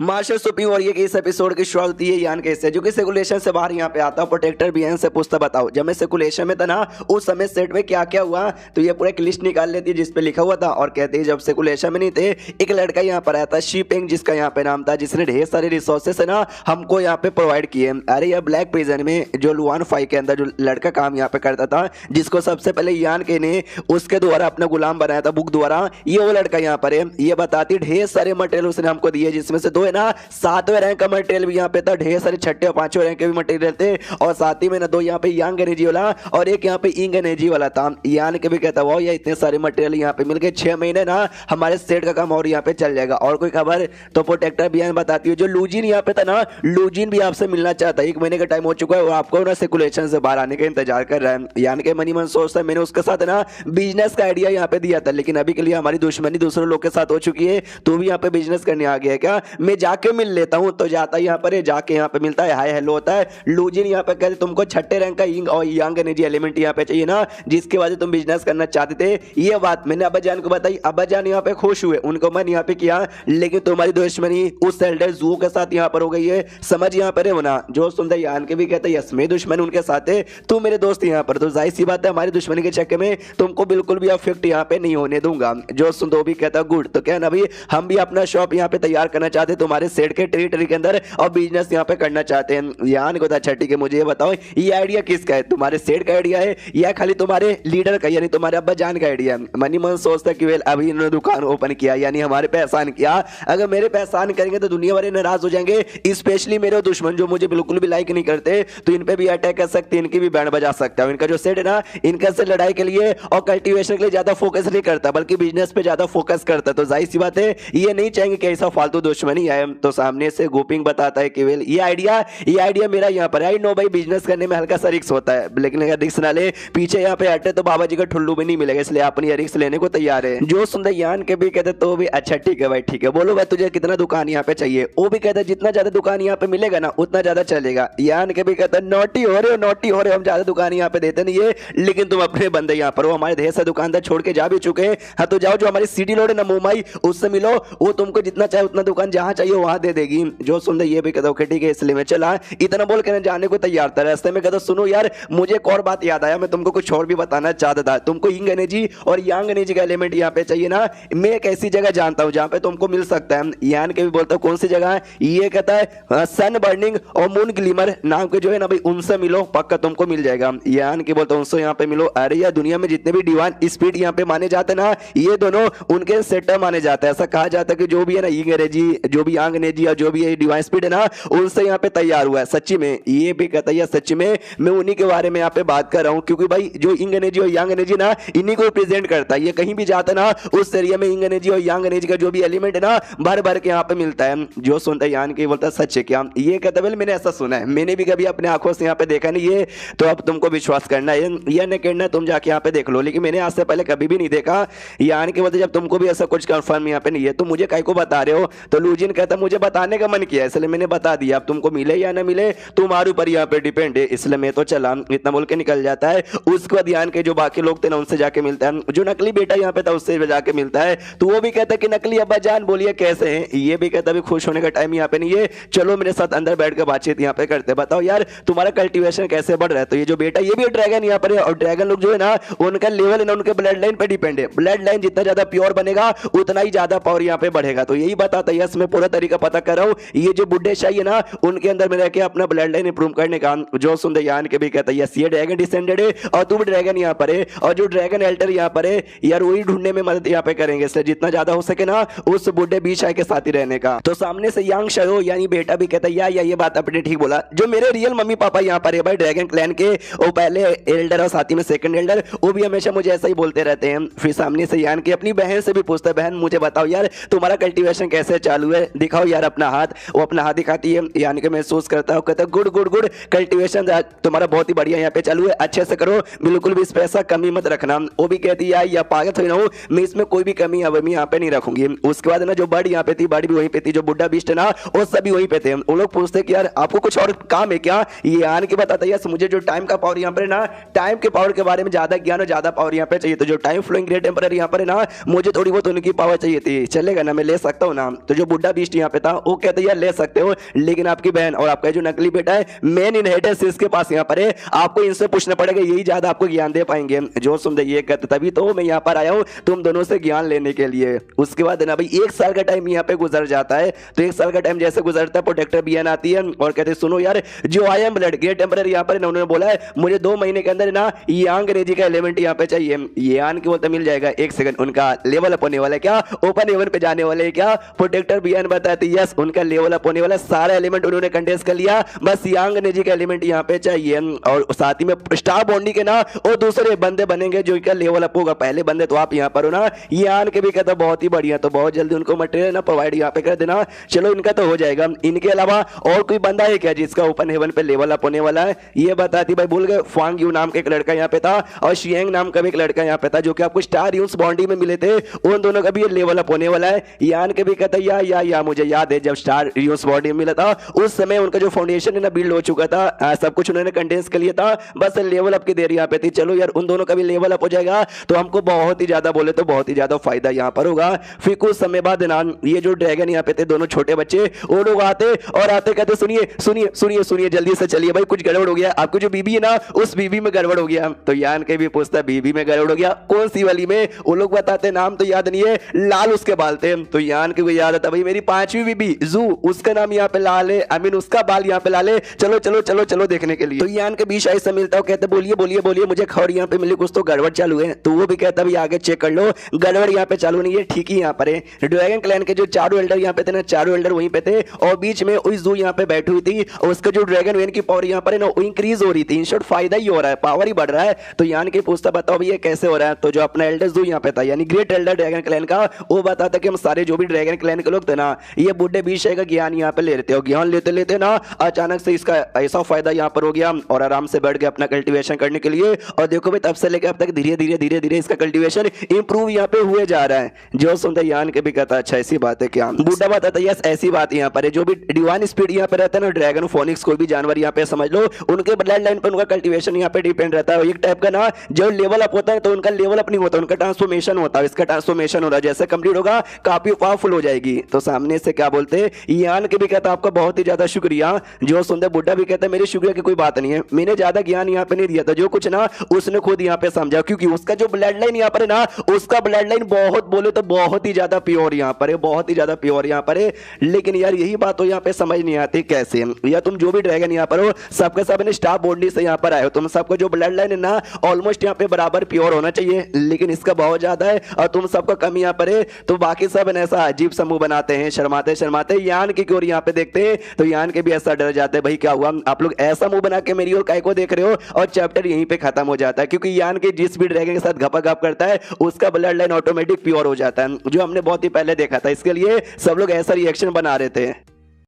Martial supreme और ये इस एपिसोड की शुरुआत होती है यान कैसे जो कि सर्कुलेशन से बाहर यहाँ पे आता है। प्रोटेक्टर भी से पूछता बताओ जब मैं सर्कुलेशन में था ना उस समय सेट में क्या क्या हुआ, तो ये पूरा एक लिस्ट निकाल लेती है जिसपे लिखा हुआ था और कहते हैं जब सर्कुलेशन में नहीं थे एक लड़का यहाँ पर आया था शिपिंग जिसका यहाँ पे नाम था, जिसने ढेर सारे रिसोर्सेस है ना हमको यहाँ पे प्रोवाइड किए। अरे यार ब्लैक प्रिजन में जो लुआन 5 के अंदर जो लड़का काम यहाँ पे करता था जिसको सबसे पहले यान के ने उसके द्वारा अपना गुलाम बनाया था बुक द्वारा, ये वो लड़का यहाँ पर है। ये बताती ढेर सारे मटेरियल उसने हमको दिए जिसमें से दो है ना 7वें रैंक का मटेरियल भी यहाँ पे था, ढेर सारे 6ठे और 5वें रैंक के भी मटेरियल थे और साथ ही में ना दो यहाँ पे यांग एनर्जी वाला और एक यहाँ पे इंग एनर्जी वाला था। यान के भी कहता वो या इतने सारे मटेरियल यहाँ पे मिल गए 6 महीने ना हमारे सेट का काम और यहाँ पे चल जाएगा। और कोई खबर तो प्रोटेक्टर भी बताती है जो लूजिन यहाँ पे था ना लूजिन भी आपसे मिलना चाहता है, 1 महीने का टाइम हो चुका है और आपको ना सर्कुलेशन से बाहर आने का इंतजार कर रहा है। यान के मनी मन सोचता है मैंने उसके साथ ना बिजनेस का आइडिया यहाँ पे दिया था लेकिन अभी के लिए हमारी दुश्मनी दूसरे लोग के साथ हो चुकी है, तू भी यहाँ पे बिजनेस करने आ गया क्या, मैं जाके मिल लेता हूँ। तो जाता है यहाँ पर जाके यहाँ पे मिलता है, हाय हेलो होता है। लूजिन यहाँ पे कहते तुमको 6ठे रैंक का इंग और यांग एनर्जी एलिमेंट यहाँ पे चाहिए ना जिसके वजह तुम बिजनेस करना चाहते थे। ये बात मैंने अब्बाजान को बताई, अब्बाजान यहाँ पे खुश हुए, उनको मन यहाँ पे किया लेकिन तुम्हारी दुश्मनी उस एल्डर जू के साथ यहाँ पर हो गई है, समझ यहाँ पर है होना। जो सुनते यान के भी कहते यस मैं दुश्मन उनके साथ है, तू मेरे दोस्त यहाँ पर, तो जाहिर सी बात है हमारी दुश्मनी के चक्कर में तुमको बिल्कुल भी अफेक्ट यहाँ पे नहीं होने दूंगा। जो सुनदो भी कहता गुड, तो क्या ना भाई हम भी अपना शॉप यहाँ पे तैयार करना चाहते हैं तुम्हारे सेट के टेरिटरी के अंदर और बिजनेस यहाँ पे करना चाहते हैं। यान को अच्छा ठीक है मुझे ये बताओ ये आइडिया किसका है, तुम्हारे सेट का आइडिया है या खाली तुम्हारे लीडर का यानी तुम्हारे अब्बा जान का आइडिया है। मनी मन सोचता कि वेल अभी इन्होंने दुकान ओपन किया यानी हमारे पे एहसान किया, अगर मेरे पे एहसान करेंगे तो दुनिया वाले नाराज हो जाएंगे, स्पेशली मेरे दुश्मन जो मुझे बिल्कुल भी लाइक नहीं करते तो इन पे भी अटैक कर सकते हैं, इनकी भी बैंड बजा सकता है। इनका जो सेट है ना इनका से लड़ाई के लिए और कल्टीवेशन के लिए ज्यादा फोकस नहीं करता बल्कि बिजनेस पे ज्यादा फोकस करता, तो जाहिर सी बात है ये नहीं चाहेंगे कि ऐसा फालतू दुश्मनी आए। तो सामने से गोपिंग बताता है कि वेल ये आइडिया मेरा यहाँ पर आई नो भाई बिजनेस करने में हल्का सा रिस्क होता है लेकिन अगर रिस्क ना ले पीछे यहाँ पे हटे तो बाबा जी का ठुल्लू भी नहीं मिलेगा, इसलिए अपनी रिस्क लेने को तैयार है। जो सुंदर यान के भी कहते तो भी अच्छा ठीक है भाई ठीक है, बोलो भाई तुझे कितना दुकान यहाँ पे चाहिए, वो भी कहता जितना ज्यादा दुकान यहाँ पे मिलेगा ना उतना ज्यादा चलेगा। यान के भी कहता नोटी हो रहे हो हम ज्यादा दुकान यहाँ पे देते नहीं है लेकिन तुम अपने बंदे यहाँ पर हो, हमारे ढेर से दुकानदार छोड़ के जा भी चुके हैं, हाँ तो जाओ जो हमारी सिटी लोड है ना मुंबई उससे मिलो, वो तुमको जितना चाहे उतना दुकान जहाँ चाहिए वहां दे देगी। जो सुंदर ये भी कहता ठीक है इसलिए मैं चला, इतना बोल के जाने को तैयार था। रास्ते में कहता सुनो यार मुझे एक और बात याद आया, मैं तुमको कुछ और भी बताना चाहता था, तुमको इंग एनर्जी और यांग एनर्जी का एलिमेंट यहाँ पे चाहिए ना, मैं एक ऐसी जगह जानता हूँ जहाँ पे तुमको मिल सकता है। यान के भी बोलता हूँ कौन सी जगह है, ये कहता है सन बर्निंग और मून ग्लिमर नाम के जो है ना भाई उनसे मिलो पक्का तुमको मिल जाएगा। यान के बोलता हूँ उनसे यहाँ पे मिलो। अरे यार दुनिया में जितने भी डिवाइन स्पीड यहाँ पे माने जाते ना ये दोनों उनके सेटर माने जाते हैं, ऐसा कहा जाता है कि जो भी है ना इंग एनर्जी जो भी यांग एनर्जी और जो भी डिवाइन स्पीड है ना उनसे यहाँ पे तैयार हुआ है। सच्ची में ये भी कहता है सच्ची में मैं उन्हीं के बारे में यहाँ पे बात कर रहा हूँ क्योंकि भाई जो इंग एनर्जी और यांग एनर्जी ना इन्हीं को रिप्रेजेंट करता है, ये कहीं भी जाता है ना उस एरिया में इंग एनर्जी और यांग एनर्जी का जो भी एलिमेंट है ना भर भर के यहाँ पे मिलता है। जो सुनता है यान के बोलता है सच है क्या, ये कहता है मैंने ऐसा सुना है, मैंने भी कभी अपने आंखों से यहाँ पे देखा नहीं है तो अब तुमको विश्वास करना है या नहीं करना तुम जाके यहाँ पे देख लो, लेकिन मैंने आज से पहले कभी भी नहीं देखा। यान के बोलते जब तुमको भी ऐसा कुछ कंफर्म यहाँ पे नहीं है तो मुझे काहे को बता रहे हो, तो लूजिन कहता मुझे बताने का मन किया इसलिए मैंने बता दिया, अब तुमको मिले या ना मिले तुम्हारे ऊपर यहाँ पे डिपेंड है, इसलिए मैं तो चला। इतना बोल के निकल जाता है। उसके बाद यान के जो बाकी लोग थे ना उनसे जाके मिलता है, जो नकली बेटा यहाँ पे था उससे जाके मिलता है तो वो भी कहता है कि नकली अब्बा जान बोलिए कैसे हैं, ये भी कहता है खुश होने का टाइम यहाँ पे नहीं है, चलो मेरे साथ अंदर बैठ कर बातचीत यहाँ पे करते, बताओ यार तुम्हारा कल्टीवेशन कैसे बढ़ रहा है। तो ये जो बेटा ये भी ड्रैगन यहाँ पर है और ड्रैगन लोग जो है ना उनका लेवल है ना उनके ब्लड लाइन पे डिपेंड है, ब्लड लाइन जितना ज्यादा प्योर बनेगा उतना ही ज्यादा पावर यहाँ पे बढ़ेगा। तो यही बताता है यस मैं पूरा तरीका पता कर रहा हूँ, ये जो बुड्ढे शाही है ना उनके अंदर में रह के अपना ब्लड लाइन इंप्रूव करने का। जो सुंदर यान के भी कहता है यस ये ड्रैगन डिसेंडेड है और तू भी ड्रैगन यहाँ पर है और जो ड्रैगन एल्टर यहाँ पर है यार वही ढूंढने में मदद यहाँ पे करेंगे, इसलिए जितना ज्यादा हो सके ना उस बुड्ढे बीच आए के साथ ही रहने का। तो सामने से यांग शयो यानी बेटा भी कहता है या ये बात आपने ठीक बोला, जो मेरे रियल मम्मी पापा यहाँ पर है भाई ड्रैगन क्लैन के, वो पहले एल्डर और साथ ही में सेकंड एल्डर, वो भी हमेशा मुझे ऐसा ही बोलते रहते हैं। फिर सामने से यान की अपनी बहन से भी पूछता है बहन मुझे बताओ यार तुम्हारा कल्टीवेशन कैसे चालू है, दिखाओ यार अपना हाथ, वो अपना हाथ दिखाती है। यान के महसूस करता है कहता है गुड गुड गुड कल्टीवेशन तुम्हारा बहुत ही बढ़िया यहाँ पे चालू है, अच्छे से करो बिल्कुल भी इस पैसा कमी मत रखना। वो भी कहती है या पागल थोड़ी ना हूँ मैं इसमें कोई भी कमी अब मैं यहाँ पे नहीं रखूंगी। उसके बाद ना जो बर्ड यहाँ पे थी बर्ड भी वहीं पे थी, जो बुड्ढा बिस्ट है ना वो सभी वहीं पे थे। वो लोग पूछते कि यार आपको कुछ और काम है क्या, ये आन के बताता है मुझे जो टाइम का पावर यहाँ पर ना टाइम के पावर के बारे में ज्यादा ज्ञान और ज्यादा पावर यहाँ पे चाहिए, तो जो टाइम फ्लोइंग ग्रेट टेम्पररी यहाँ पर है ना मुझे थोड़ी बहुत उनकी पावर चाहिए थी, चलेगा ना मैं ले सकता हूँ ना। तो जो बुड्ढा बीस्ट यहाँ पे था, वो कहते यार ले सकते हो, लेकिन आपकी बहन और आपका जो नकली बेटा है मेन इनहेरिटेंस इसके पास यहाँ पर है, आपको इनसे पूछना पड़ेगा, यही ज्यादा आपको ज्ञान दे पाएंगे। जो सुनते ये कहते तभी तो मैं यहाँ पर आया हूँ तुम दोनों से ज्ञान लेने के लिए। उसके बाद ना भाई 1 साल का टाइम यहाँ पे गुजर जाता है। तो 1 साल का टाइम जैसे गुजरता है प्रोटेक्टर बियान आती है और कहते सुनो यार जो आई एम ब्लड ये टेम्पररी यहाँ पर उन्होंने बोला है मुझे 2 महीने के अंदर ना ये अंग्रेजी का एलिमेंट यहाँ पे चाहिए। ये आन की बोलते मिल जाएगा। 1 सेकंड, उनका लेवल अप होने वाला है क्या, ओपन हेवन पे जाने वाले है क्या? प्रोटेक्टर बियान बताती यस उनका लेवल अप होने वाला, सारा एलिमेंट उन्होंने कंटेस्ट कर लिया, बस यांग एनर्जी का एलिमेंट यहाँ पे चाहिए। और साथ ही में स्टार बॉन्डी के ना और दूसरे बंदे बनेंगे जो इनका लेवल अप होगा। पहले बंदे तो आप यहाँ पर हो ना, ये आन के भी कहता बहुत ही बढ़िया, तो बहुत जल्दी उनको मटेरियल ना प्रोवाइड यहाँ पे कर देना। चलो इनका तो हो जाएगा। इनके अलावा और कोई बंदा है क्या जिसका ओपन हेवन पे लेवल अप होने वाला है? ये बताती भाई भूल गए, फांग यू नाम का एक लड़का यहाँ पे था और शियांग नाम का भी एक लड़का यहाँ पे था जो कि आपको स्टार यूस बॉन्डी में मिले थे, उन दोनों का भी लेवल अप होने वाला है। यान के भी कहता या मुझे याद है जब स्टार यूस बॉन्डी में मिला था उस समय उनका जो फाउंडेशन है ना बिल्ड हो चुका था, सब कुछ उन्होंने कंडेंस कर लिया था, बस लेवल अप की देर यहाँ पे थी। चलो यार उन दोनों का भी लेवल अप हो जाएगा तो हमको बहुत ही ज्यादा बोले तो बहुत ही ज्यादा फायदा यहाँ पर होगा। फिर कुछ समय बाद ना ये जो ड्रैगन यहाँ पे थे दोनों छोटे बच्चे वो लोग आते और आते कहते सुनिए सुनिए सुनिए सुनिए जल्दी से चलिए भाई कुछ गड़बड़ हो गया, आपको जो बीबी है ना उस बीबी में गड़बड़ हो गया। तो यान के भी पूछता बीबी में गड़बड़ हो गया कौन सी वाली में? वो लोग बताते नाम तो याद नहीं है, लाल उसके बाल थे। तो यान के को याद आता भाई मेरी 5वीं बीबी जू उसका नाम यहाँ पे लाल है, आई मीन उसका बाल यहाँ पे लाल है, चलो चलो चलो चलो देखने के लिए। तो यान के बीच ऐसा मिलता है, कहते बोलिए बोलिए बोलिए मुझे खबर यहाँ पे मिली कुछ तो गड़बड़ चालू है। तो वो भी कहता भाई आगे चेक कर लो, गड़बड़ यहाँ पे चालू नहीं है, ठीक ही यहाँ पर है। ड्रैगन क्लैन के जो चारों एल्डर यहाँ पे थे ना, चारों एल्डर वहीं पे थे और बीच में उस जू यहाँ पे बैठी हुई थी और उसका जो ड्रैगन वेन की पावर यहाँ पर है ना वो इंक्रीज हो रही थी, इन शॉर्ट फायदा ही हो रहा है, पावर ही बढ़ रहा है। तो यान के पूछता बताओ भैया कैसे हो रहा है? तो जो अपना एल्डर जू यहाँ पे था यानी ग्रेट एल्डर ड्रैगन क्लैन का, वो बताता कि हम सारे जो भी ड्रैगन क्लैन के लोग थे ना ये बुढ़े बीच का ज्ञान यहाँ पे ले लेते हो, ज्ञान लेते लेते ना अचानक से इसका ऐसा फायदा यहाँ पर हो गया और आराम से बैठ गया अपना कल्टीवेशन करने के लिए। और देखो भाई तब से लेकर अब तक धीरे धीरे धीरे धीरे इसका कल्टीवेशन इंप्रूव यहाँ पे हुए जा रहा है। जो सुनते यान के भी कहता अच्छा ऐसी बात है क्या? बूढ़ा बताता यस ऐसी बात यहाँ पर है, जो भी डिवाइन स्पीड यहाँ पे रहता है ना, ड्रैगन फोनिक्स कोई भी जानवर यहाँ पे समझ लो उनके ब्लड लाइन पर उनका कल्टीवेशन यहाँ पे डिपेंड रहता है। एक टाइप का ना जो लेवल अप होता है तो उनका लेवल अप नहीं होता, उनका ट्रांसफॉर्मेशन होता है, इसका ट्रांसफॉर्मेशन हो रहा है, जैसे कंप्लीट होगा काफी पावरफुल हो जाएगी। तो सामने से क्या बोलते यान के भी कहता आपका बहुत ही ज्यादा शुक्रिया। जो सुनते बुढ़ा भी कहता मेरे शुक्रिया की कोई बात नहीं है, मैंने ज्यादा ज्ञान यहाँ पे नहीं दिया था, जो कुछ ना उसने खुद यहाँ पे समझा, क्योंकि उसका जो ब्लड लाइन यहाँ पर है ना उसका ब्लड लाइन बहुत बोले तो बहुत ही ज्यादा प्योर यहाँ पर है, बहुत ही ज्यादा प्योर यहाँ पर है। लेकिन यार यही बात तो यहाँ पे समझ नहीं आती कैसे, या तुम जो भी ड्रैगन यहाँ पर हो सबके सब स्टार बॉडी से यहाँ पर आए हो, तुम सबको जो ब्लड लाइन है ना ऑलमोस्ट यहाँ पे बराबर प्योर होना चाहिए, लेकिन इसका बहुत ज्यादा है और तुम सबको कम यहाँ पर है। तो बाकी सब ऐसा अजीब समूह बनाते हैं, शर्माते शर्माते यान की ओर यहाँ पे देखते हैं। तो यान के भी ऐसा डर जाते हैं भाई क्या हुआ, आप लोग ऐसा मुंह बना के मेरी ओर काय को देख रहे हो? और चैप्टर यहीं पे खत्म हो जाता है, क्योंकि यान के जिस भी ड्रैगन के साथ घपा करता है उसका ब्लड लाइन ऑटोमेटिक प्योर हो जाता है, जो हमने बहुत ही पहले देखा था। इसके लिए सब लोग ऐसा रिएक्शन बना रहे थे।